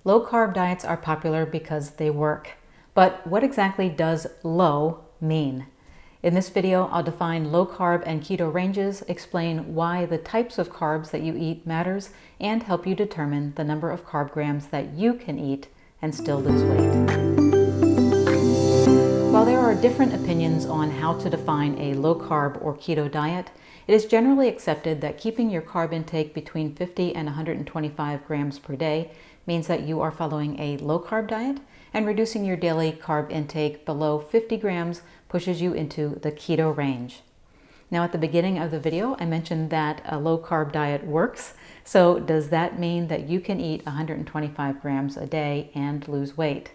Low-carb diets are popular because they work. But what exactly does low mean? In this video, I'll define low-carb and keto ranges, explain why the types of carbs that you eat matters, and help you determine the number of carb grams that you can eat and still lose weight. While there are different opinions on how to define a low-carb or keto diet, it is generally accepted that keeping your carb intake between 50 and 125 grams per day means that you are following a low-carb diet, and reducing your daily carb intake below 50 grams pushes you into the keto range. Now, at the beginning of the video, I mentioned that a low-carb diet works. So does that mean that you can eat 125 grams a day and lose weight?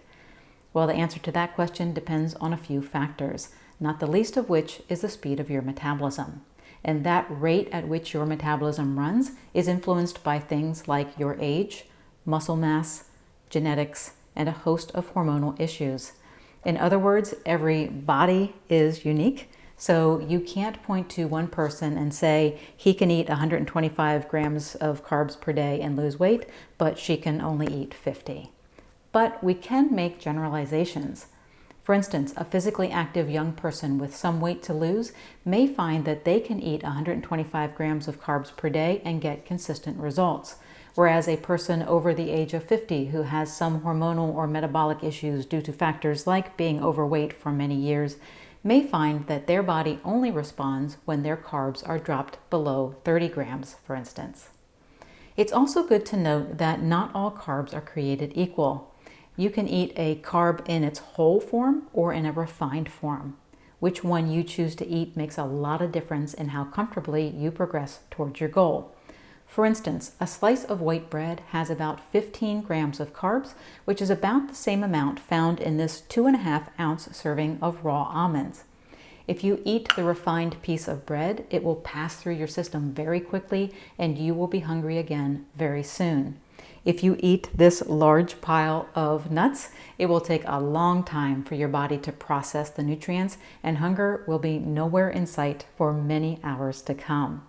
Well, the answer to that question depends on a few factors, not the least of which is the speed of your metabolism. And that rate at which your metabolism runs is influenced by things like your age, muscle mass, genetics, and a host of hormonal issues. In other words, every body is unique, so you can't point to one person and say he can eat 125 grams of carbs per day and lose weight, but she can only eat 50. But we can make generalizations. For instance, a physically active young person with some weight to lose may find that they can eat 125 grams of carbs per day and get consistent results, whereas a person over the age of 50 who has some hormonal or metabolic issues due to factors like being overweight for many years may find that their body only responds when their carbs are dropped below 30 grams, for instance. It's also good to note that not all carbs are created equal. You can eat a carb in its whole form or in a refined form. Which one you choose to eat makes a lot of difference in how comfortably you progress towards your goal. For instance, a slice of white bread has about 15 grams of carbs, which is about the same amount found in this 2.5 ounce serving of raw almonds. If you eat the refined piece of bread, it will pass through your system very quickly and you will be hungry again very soon. If you eat this large pile of nuts, it will take a long time for your body to process the nutrients, and hunger will be nowhere in sight for many hours to come.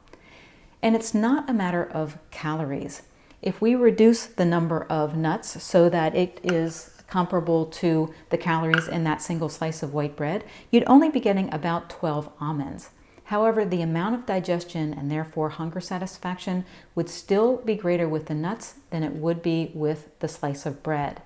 And it's not a matter of calories. If we reduce the number of nuts so that it is comparable to the calories in that single slice of white bread, you'd only be getting about 12 almonds. However, the amount of digestion and therefore hunger satisfaction would still be greater with the nuts than it would be with the slice of bread.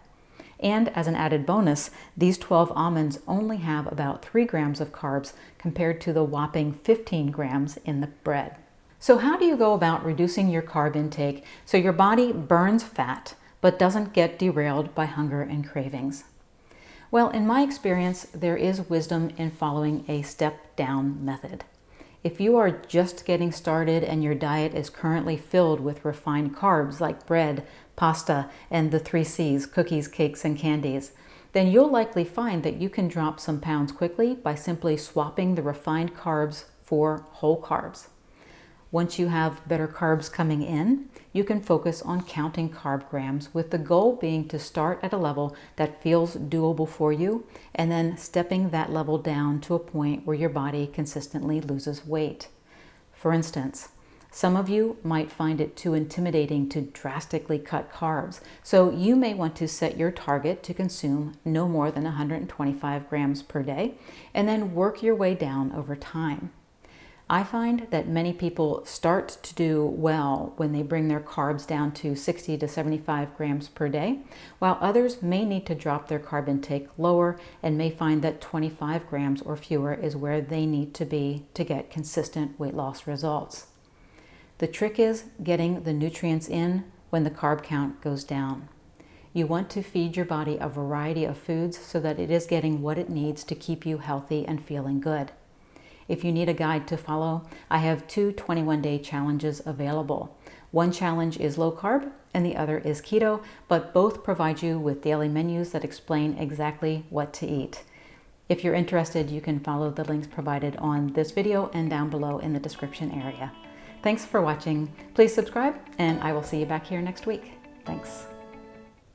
And as an added bonus, these 12 almonds only have about 3 grams of carbs compared to the whopping 15 grams in the bread. So how do you go about reducing your carb intake so your body burns fat but doesn't get derailed by hunger and cravings? Well, in my experience, there is wisdom in following a step-down method. If you are just getting started and your diet is currently filled with refined carbs like bread, pasta, and the 3 C's, cookies, cakes, and candies, then you'll likely find that you can drop some pounds quickly by simply swapping the refined carbs for whole carbs. Once you have better carbs coming in, you can focus on counting carb grams, with the goal being to start at a level that feels doable for you and then stepping that level down to a point where your body consistently loses weight. For instance, some of you might find it too intimidating to drastically cut carbs, so you may want to set your target to consume no more than 125 grams per day and then work your way down over time. I find that many people start to do well when they bring their carbs down to 60 to 75 grams per day, while others may need to drop their carb intake lower and may find that 25 grams or fewer is where they need to be to get consistent weight loss results. The trick is getting the nutrients in when the carb count goes down. You want to feed your body a variety of foods so that it is getting what it needs to keep you healthy and feeling good. If you need a guide to follow, I have 2 21-day challenges available. One challenge is low carb and the other is keto, but both provide you with daily menus that explain exactly what to eat. If you're interested, you can follow the links provided on this video and down below in the description area. Thanks for watching. Please subscribe, and I will see you back here next week. Thanks.